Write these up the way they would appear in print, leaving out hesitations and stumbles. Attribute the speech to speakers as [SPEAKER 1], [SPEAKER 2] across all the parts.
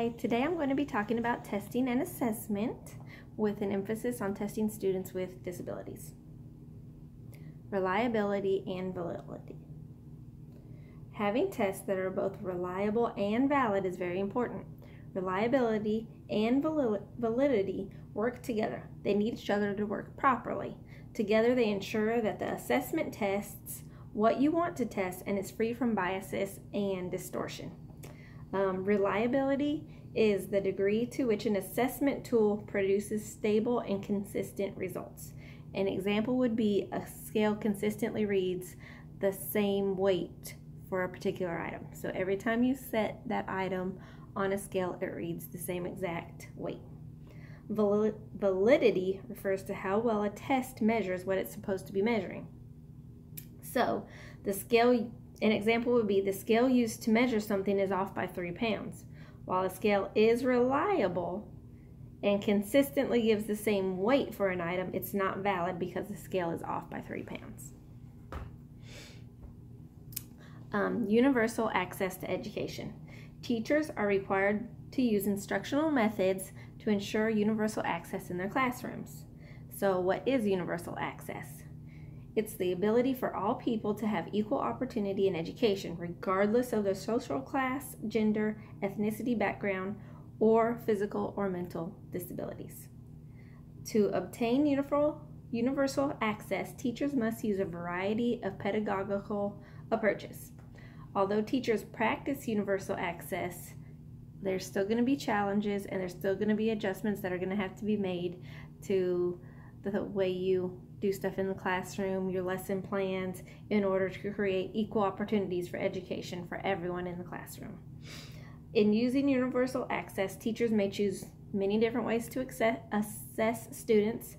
[SPEAKER 1] Hi, today I'm going to be talking about testing and assessment with an emphasis on testing students with disabilities. Reliability and validity. Having tests that are both reliable and valid is very important. Reliability and validity work together. They need each other to work properly. Together they ensure that the assessment tests what you want to test and is free from biases and distortion. Reliability is the degree to which an assessment tool produces stable and consistent results. An example would be a scale consistently reads the same weight for a particular item. So every time you set that item on a scale, it reads the same exact weight. Validity refers to how well a test measures what it's supposed to be measuring. So the scale, an example would be the scale used to measure something is off by 3 pounds. While a scale is reliable and consistently gives the same weight for an item, it's not valid because the scale is off by 3 pounds. Universal access to education. Teachers are required to use instructional methods to ensure universal access in their classrooms. So what is universal access? It's the ability for all people to have equal opportunity in education, regardless of their social class, gender, ethnicity, background, or physical or mental disabilities. To obtain universal access, teachers must use a variety of pedagogical approaches. Although teachers practice universal access, there's still going to be challenges and there's still going to be adjustments that are going to have to be made to the way you do stuff in the classroom, your lesson plans, in order to create equal opportunities for education for everyone in the classroom. In using universal access, teachers may choose many different ways to assess students.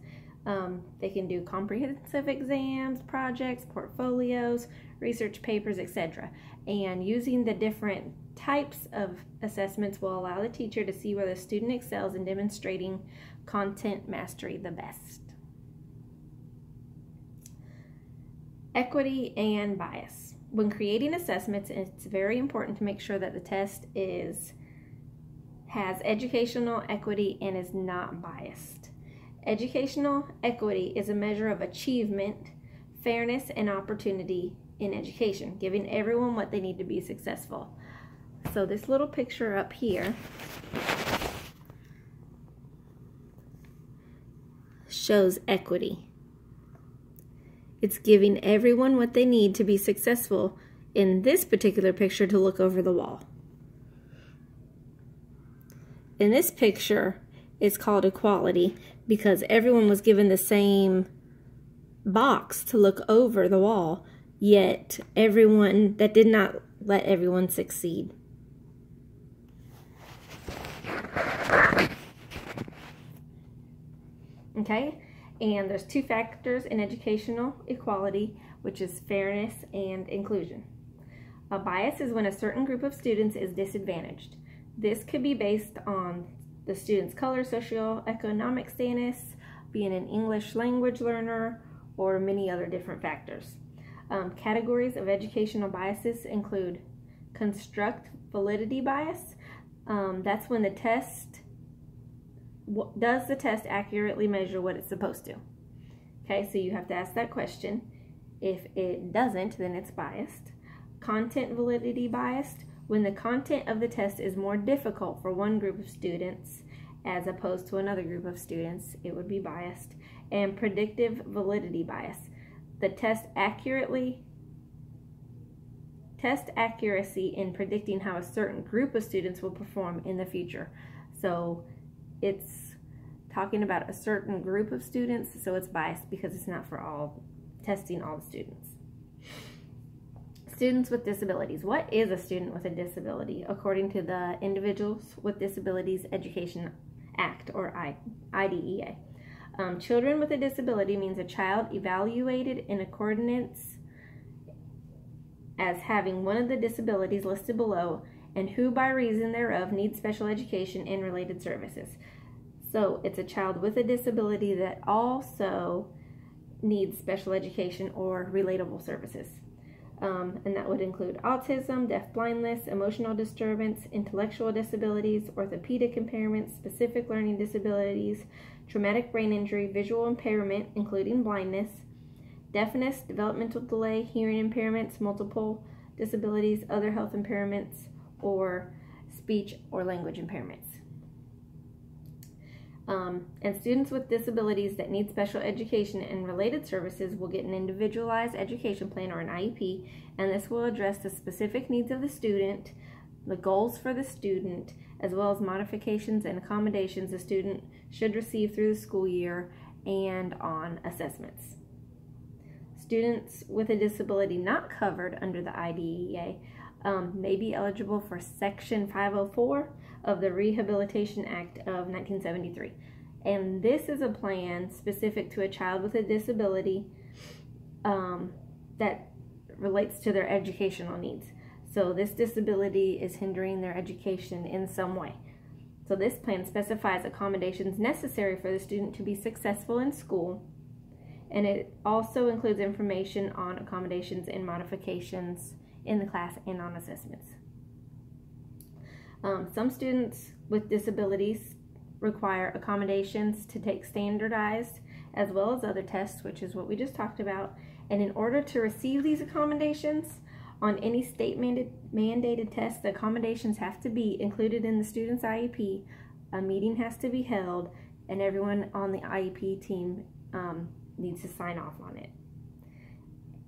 [SPEAKER 1] They can do comprehensive exams, projects, portfolios, research papers, etc. And using the different types of assessments will allow the teacher to see where the student excels in demonstrating content mastery the best. Equity and bias. When creating assessments, it's very important to make sure that the test has educational equity and is not biased. Educational equity is a measure of achievement, fairness, and opportunity in education, giving everyone what they need to be successful. So this little picture up here shows equity. It's giving everyone what they need to be successful. In this particular picture, to look over the wall. In this picture, it's called equality because everyone was given the same box to look over the wall, yet that did not let everyone succeed. Okay? And there's 2 factors in educational equality, which is fairness and inclusion. A bias is when a certain group of students is disadvantaged. This could be based on the student's color, socioeconomic status, being an English language learner, or many other different factors. Categories of educational biases include construct validity bias. That's when does the test accurately measure what it's supposed to? Okay, so you have to ask that question. If it doesn't, then it's biased. Content validity biased, when the content of the test is more difficult for one group of students as opposed to another group of students, it would be biased. And predictive validity bias, the test accuracy in predicting how a certain group of students will perform in the future. So it's talking about a certain group of students, so it's biased because it's not for testing all the students. Students with disabilities. What is a student with a disability? According to the Individuals with Disabilities Education Act, or IDEA. Children with a disability means a child evaluated in accordance as having one of the disabilities listed below and who by reason thereof needs special education and related services. So it's a child with a disability that also needs special education or relatable services. and that would include autism, deaf-blindness, emotional disturbance, intellectual disabilities, orthopedic impairments, specific learning disabilities, traumatic brain injury, visual impairment, including blindness, deafness, developmental delay, hearing impairments, multiple disabilities, other health impairments, or speech or language impairments. And students with disabilities that need special education and related services will get an individualized education plan or an IEP, and this will address the specific needs of the student, the goals for the student, as well as modifications and accommodations the student should receive through the school year and on assessments. Students with a disability not covered under the IDEA may be eligible for Section 504 of the Rehabilitation Act of 1973. And this is a plan specific to a child with a disability that relates to their educational needs. So this disability is hindering their education in some way. So this plan specifies accommodations necessary for the student to be successful in school, and it also includes information on accommodations and modifications in the class and on assessments. Some students with disabilities require accommodations to take standardized as well as other tests, which is what we just talked about. And in order to receive these accommodations on any state mandated tests, the accommodations have to be included in the student's IEP, a meeting has to be held, and everyone on the IEP team needs to sign off on it.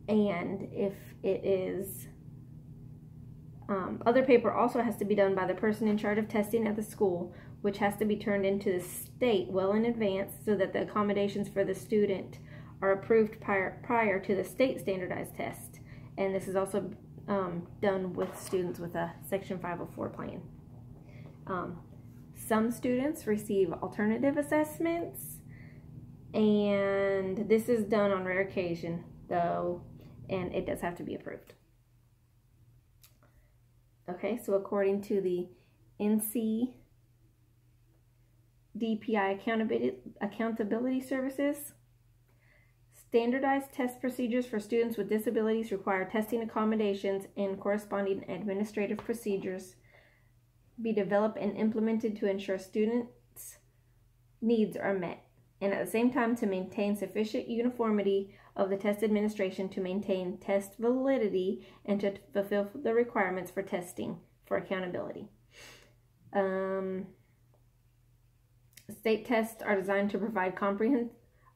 [SPEAKER 1] And if it is other paper also has to be done by the person in charge of testing at the school, which has to be turned into the state well in advance so that the accommodations for the student are approved prior to the state standardized test. And this is also done with students with a Section 504 plan. Some students receive alternative assessments, and this is done on rare occasion though, and it does have to be approved. Okay, so according to the NC DPI accountability services, standardized test procedures for students with disabilities require testing accommodations and corresponding administrative procedures be developed and implemented to ensure students' needs are met, and at the same time to maintain sufficient uniformity of the test administration to maintain test validity and to fulfill the requirements for testing for accountability. State tests are designed to provide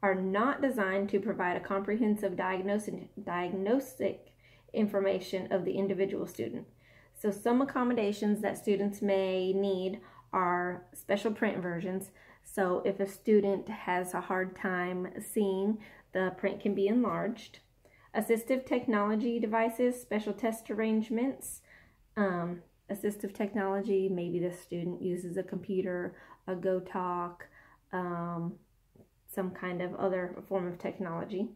[SPEAKER 1] not designed to provide a comprehensive diagnostic information of the individual student. So some accommodations that students may need are special print versions. So if a student has a hard time seeing, the print can be enlarged. Assistive technology devices, special test arrangements. Assistive technology, maybe the student uses a computer, a GoTalk, some kind of other form of technology.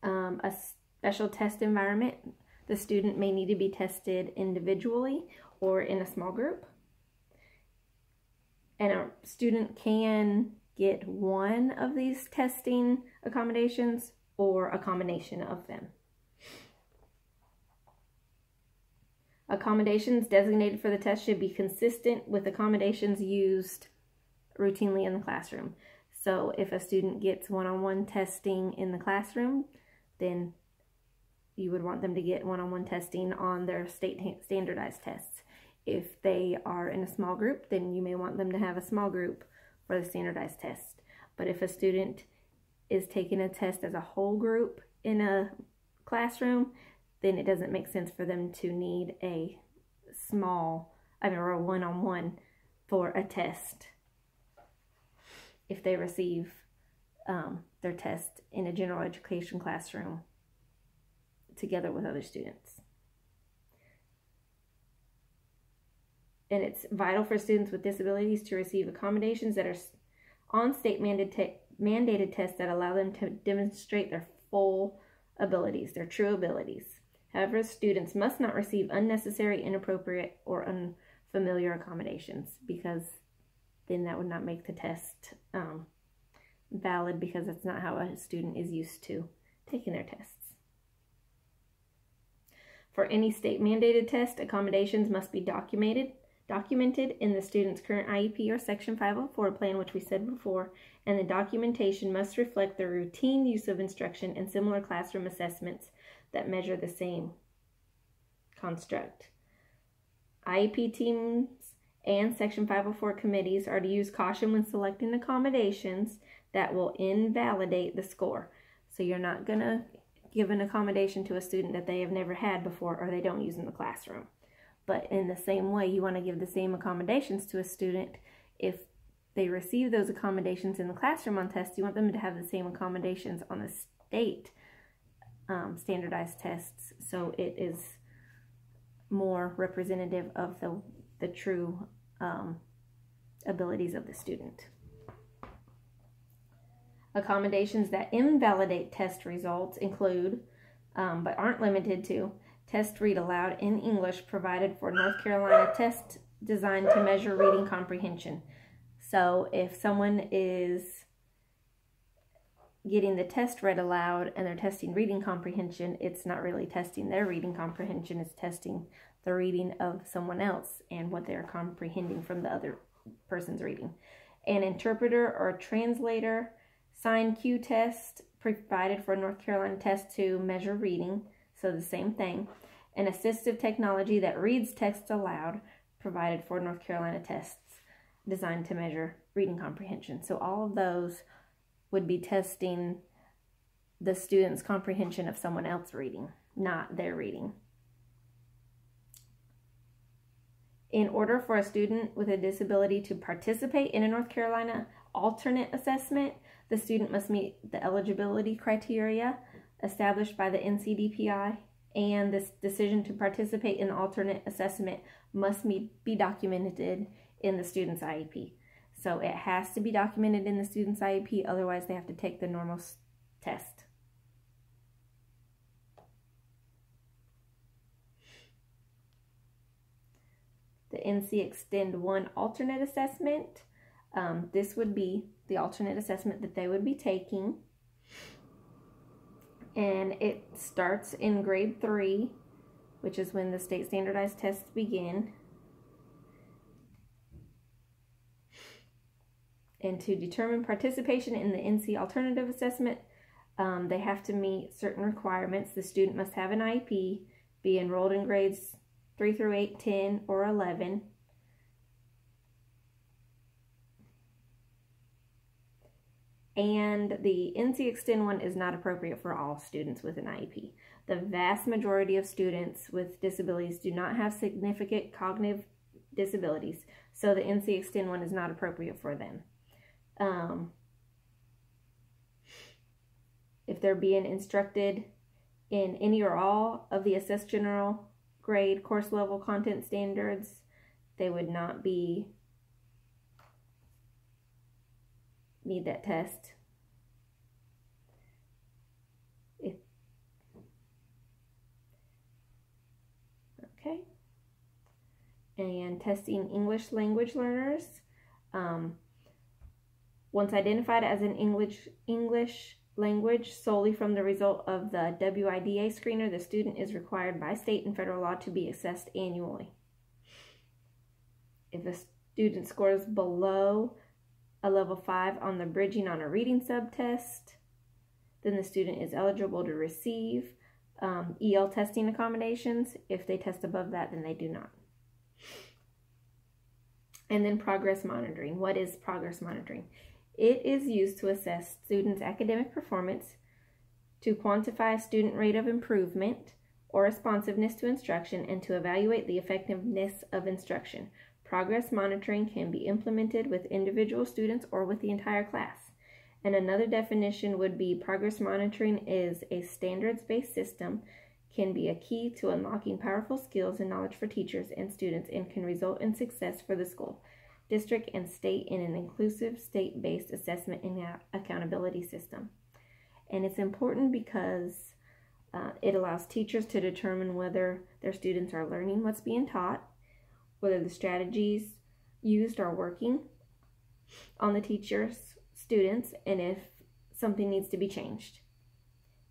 [SPEAKER 1] A special test environment, the student may need to be tested individually or in a small group. And a student can get one of these testing accommodations or a combination of them. Accommodations designated for the test should be consistent with accommodations used routinely in the classroom. So if a student gets one-on-one testing in the classroom, then you would want them to get one-on-one testing on their state standardized tests. If they are in a small group, then you may want them to have a small group for the standardized test. But if a student is taking a test as a whole group in a classroom, then it doesn't make sense for them to need a or a one-on-one for a test if they receive their test in a general education classroom together with other students. And it's vital for students with disabilities to receive accommodations that are on state mandated tests that allow them to demonstrate their full abilities, their true abilities. However, students must not receive unnecessary, inappropriate, or unfamiliar accommodations, because then that would not make the test valid, because that's not how a student is used to taking their tests. For any state-mandated test, accommodations must be documented in the student's current IEP or Section 504 plan, which we said before, and the documentation must reflect the routine use of instruction and similar classroom assessments that measure the same construct. IEP teams and Section 504 committees are to use caution when selecting accommodations that will invalidate the score. So you're not going to give an accommodation to a student that they have never had before or they don't use in the classroom. But in the same way, you want to give the same accommodations to a student. If they receive those accommodations in the classroom on tests, you want them to have the same accommodations on the state standardized tests, so it is more representative of the true abilities of the student. Accommodations that invalidate test results include, but aren't limited to, test read aloud in English provided for North Carolina test designed to measure reading comprehension. So if someone is getting the test read aloud and they're testing reading comprehension, it's not really testing their reading comprehension, it's testing the reading of someone else and what they're comprehending from the other person's reading. An interpreter or translator sign cue test provided for North Carolina test to measure reading, so the same thing. An assistive technology that reads text aloud provided for North Carolina tests designed to measure reading comprehension. So all of those would be testing the student's comprehension of someone else's reading, not their reading. In order for a student with a disability to participate in a North Carolina alternate assessment, the student must meet the eligibility criteria established by the NCDPI, and this decision to participate in the alternate assessment must be documented in the student's IEP. So it has to be documented in the student's IEP, otherwise they have to take the normal test. The NC Extend 1 alternate assessment, this would be the alternate assessment that they would be taking. And it starts in grade 3, which is when the state standardized tests begin. And to determine participation in the NC alternative assessment, they have to meet certain requirements. The student must have an IEP, be enrolled in grades 3 through 8, 10, or 11. And the NC Extend 1 is not appropriate for all students with an IEP. The vast majority of students with disabilities do not have significant cognitive disabilities, so the NC Extend 1 is not appropriate for them. If they're being instructed in any or all of the assessed general grade course level content standards, they would not need that test. Okay. And testing English language learners. Once identified as an English language solely from the result of the WIDA screener, the student is required by state and federal law to be assessed annually. If a student scores below a level 5 on the Bridging on a Reading subtest, then the student is eligible to receive EL testing accommodations. If they test above that, then they do not. And then progress monitoring. What is progress monitoring? It is used to assess students' academic performance, to quantify a student rate of improvement or responsiveness to instruction, and to evaluate the effectiveness of instruction. Progress monitoring can be implemented with individual students or with the entire class. And another definition would be progress monitoring is a standards-based system, can be a key to unlocking powerful skills and knowledge for teachers and students, and can result in success for the school, district, and state in an inclusive state-based assessment and accountability system. And it's important because it allows teachers to determine whether their students are learning what's being taught, whether the strategies used are working on the teachers, students, and if something needs to be changed.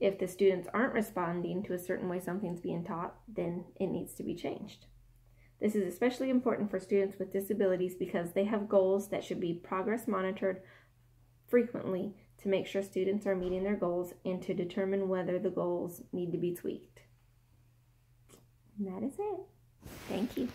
[SPEAKER 1] If the students aren't responding to a certain way something's being taught, then it needs to be changed. This is especially important for students with disabilities because they have goals that should be progress monitored frequently to make sure students are meeting their goals and to determine whether the goals need to be tweaked. And that is it. Thank you.